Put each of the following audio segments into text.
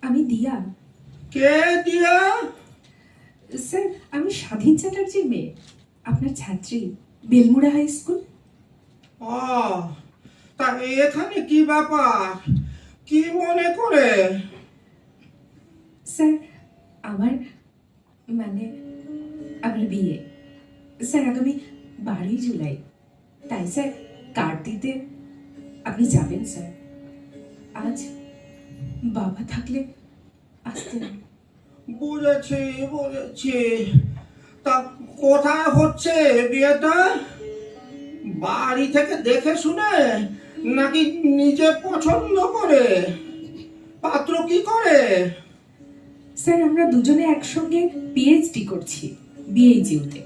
আমি দিয়া। কে দিয়া? স্যার, আমি স্বাধীন চ্যাটার্জির মেয়ে, আপনার ছাত্রী, বেলমুড়া হাই স্কুল। ও, তা এখানে কি ব্যাপার? কি মনে করে? স্যার, আমার মানে আমার বিয়ে স্যার আগামী 12ই জুলাই। তাই স্যার কার্ড দিতে আপনি যাবেন স্যার। আজ বাবা থাকলে আসতেন। বুঝেছি বুঝেছি। তা কোথায় হচ্ছে বিয়েটা? বাড়ি থেকে দেখে শুনে নাকি নিজে পছন্দ করে? পাত্র কি করে? স্যার, আমরা দুজনে একসঙ্গে পিএইচডি করছি বিএইচইউতে।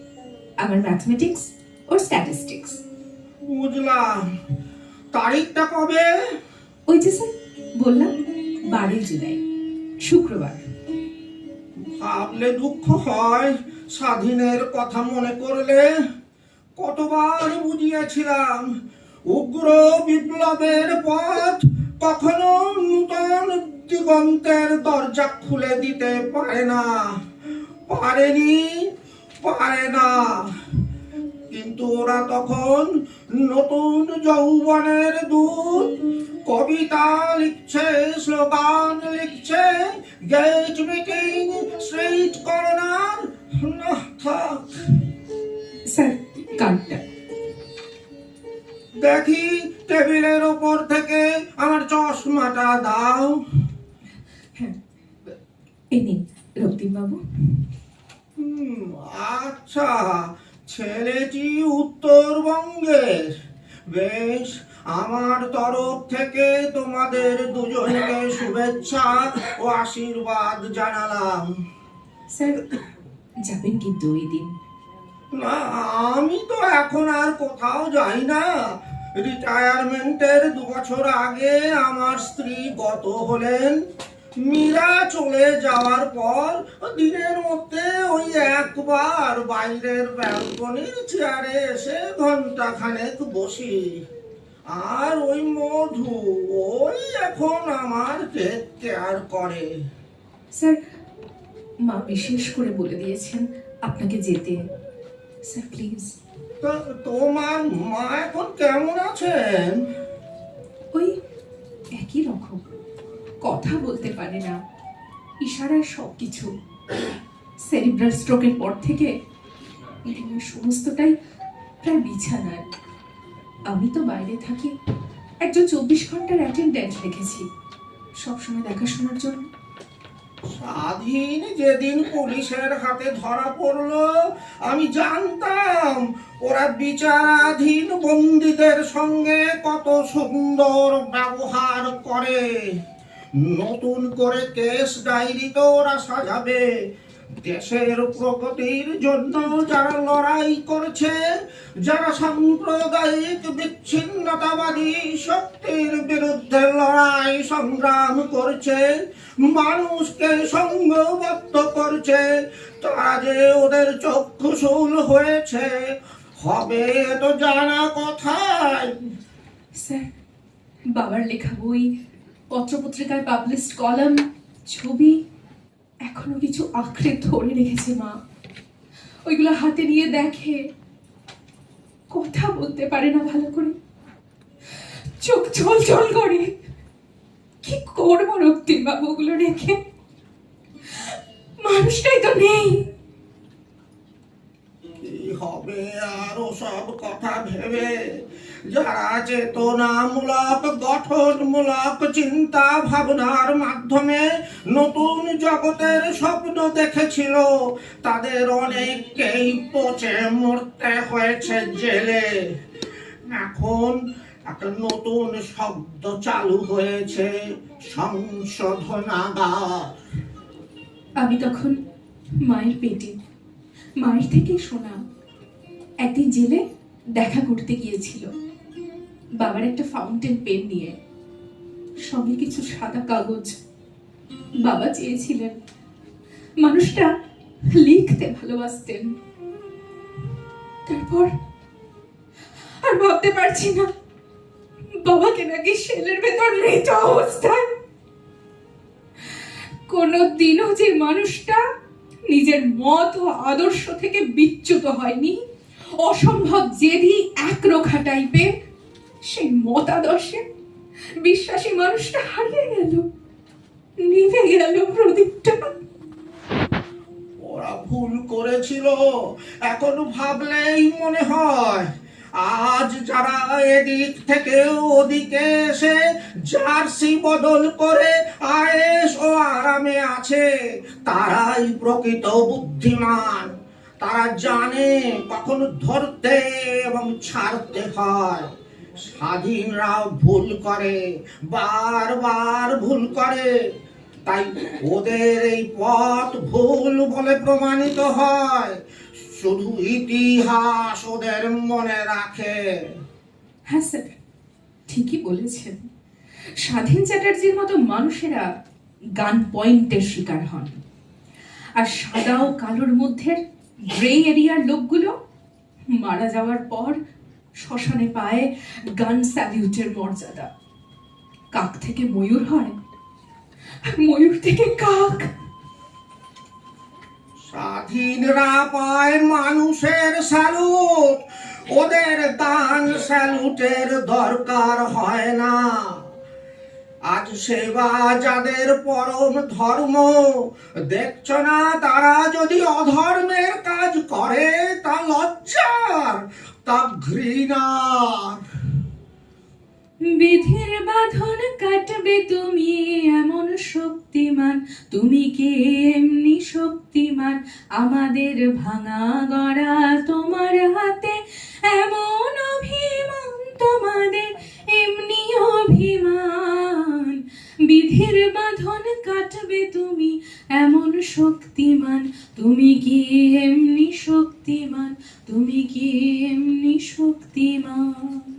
আমার ম্যাথমেটিক্স ও স্ট্যাটিস্টিক্স। বুঝলাম। তারিখটা কবে? ওই যে স্যার বললাম, 12ই জুলাই, শুক্রবার। ভাবলে দুঃখ হয় স্বাধীনের কথা মনে করলে। কতবার বুঝিয়েছিলাম উগ্র বিপ্লবের পথ কখনো নূতন দিগন্তের দরজা খুলে দিতে পারে না, পারেনি, পারে না। কিন্তু ওরা তখন নতুন যৌবনের দূত, কবিতা লিখছে, স্লোগান লিখছে, গেট মিটিং, স্ট্রিট কর্নার। না থাক। স্যার, কার্ডটা। দেখি টেবিলের ওপর থেকে আমার চশমাটা দাও। হ্যাঁ, এই নিন রক্তিম বাবু। আচ্ছা, ছেলেটি উত্তরবঙ্গের। বেশ, আমার তরফ থেকে তোমাদের দুজনকে শুভেচ্ছা ও আশীর্বাদ জানালাম। স্যার, যাবেন কিন্তু ওই দিন? না, আমি তো এখন আর কোথাও যাই না। রিটায়ারমেন্টের 2 বছর আগে আমার স্ত্রী গত হলেন। মীরা চলে যাওয়ার পর দিনের মধ্যে ওই একবার বাইরের ব্যালকনির চেয়ারে এসে ঘন্টা খানেক বসি। আর ওই মধু, ওই এখন আমার টেক কেয়ার করে। স্যার, মা বিশেষ করে বলে দিয়েছেন আপনাকে যেতে। Sir please. তো তোমার মা এখন কেমন আছেন? ওই একই রকম, কথা বলতে পারে না, ইশারায় সবকিছু। সেরিব্রাল স্ট্রোকের পর থেকে এদিনের সমস্তটাই প্রায় বিছানায়। আমি তো বাইরে থাকি, একজন 24 ঘন্টার অ্যাটেন্ডেন্ট রেখেছি সবসময় দেখাশোনার জন্য। স্বাধীন যেদিন পুলিশের হাতে ধরা পড়লো, আমি জানতাম ওরা বিচারাধীন বন্দীদের সঙ্গে কত সুন্দর ব্যবহার করে। নতুন করে কেস ডায়েরি তো ওরা সাজাবে। দেশের প্রগতির জন্য যারা লড়াই করছে, যারা সাম্প্রদায়িক বিচ্ছিন্নতাবাদী শক্তির বিরুদ্ধে লড়াই সংগ্রাম করছে, মানুষকে সংঘবদ্ধ করছে, তারা যে ওদের চক্ষুশূল হয়েছে হবে তো জানা কথায়। স্যার, বাবার লেখা বই, পত্রপত্রিকায় পাবলিশড কলাম, ছবি এখনো কিছু আঁকড়ে ধরে রেখেছে মা। ওইগুলো হাতে নিয়ে দেখে, কথা বলতে পারে না ভালো করে, চোখ ছলছল করে। কি করবো রক্তিম বাবু ওগুলো রেখে? মানুষটাই তো নেই। কি হবে আর ওসব কথা ভেবে? যারা চেতনামূলক গঠনমূলক চিন্তা ভাবনার মাধ্যমে নতুন জগতের স্বপ্ন দেখেছিল, তাদের অনেককেই পচে মরতে হয়েছে জেলে। এখন একটা নতুন শব্দ চালু হয়েছে, সংশোধনাগার। আমি তখন মায়ের পেটে, মায়ের থেকে শোনা। একদিন জেলে দেখা করতে গিয়েছিল বাবার একটা ফাউন্টেন পেন নিয়ে, সঙ্গে কিছু সাদা কাগজ। বাবা চেয়েছিলেন মানুষটা লিখতে ভালোবাসতেন। তারপর আর ভাবতে পারছি না, বাবাকে নাকি সেলের ভেতর মৃত অবস্থায় কোনোদিনও যে মানুষটা নিজের মত ও আদর্শ থেকে বিচ্যুত হয়নি, অসম্ভব জেদি একরোখা টাইপের, সেই মতাদর্শে বিশ্বাসী মানুষটা হারিয়ে গেল, নিভে গেল প্রদীপটা। ওরা ভুল করেছিল এখন ভাবলেই মনে হয়। আজ যারা এদিক থেকে ওদিকে এসে জার্সি বদল করে আয়েশ ও আরামে আছে, তারাই প্রকৃত বুদ্ধিমান। তারা জানে কখন ধরতে এবং ছাড়তে হয়। স্বাধীনরাও ভুল করে, বারবার ভুল করে, তাই ওদের এই পথ ভুল বলে প্রমাণিত হয়। শুধু ইতিহাস ওদের মনে রাখে। হ্যাঁ স্যার, ঠিকই বলেছেন। স্বাধীন চ্যাটার্জির মতো মানুষেরা গান পয়েন্টের শিকার হন, আর সাদা ও কালোর মধ্যে গ্রে এরিয়ার লোকগুলো মারা যাওয়ার পর শ্মশানে পায় গান স্যালিউটের মর্যাদা। কাক থেকে ময়ূর হয়, আর ময়ূর থেকে কাক। স্বাধীনরা পায় মানুষের স্যালুট, ওদের দান স্যালুটের দরকার হয় না। আজ সেবা যাদের পরম ধর্ম, দেখছ না তারা যদি অধর্মের কাজ করে তা লজ্জার, তা ঘৃণার। বিধির বাঁধন কাটবে তুমি এমন শক্তিমান, তুমি কি এমনি শক্তিমান? আমাদের ভাঙা গড়া তোমার হাতে, এমন অভিমান তোমাদের এমনি অভিমান। বিধির বাঁধন কাটবে তুমি এমন শক্তিমান, তুমি কি এমনি শক্তিমান? তুমি কি এমনি শক্তিমান?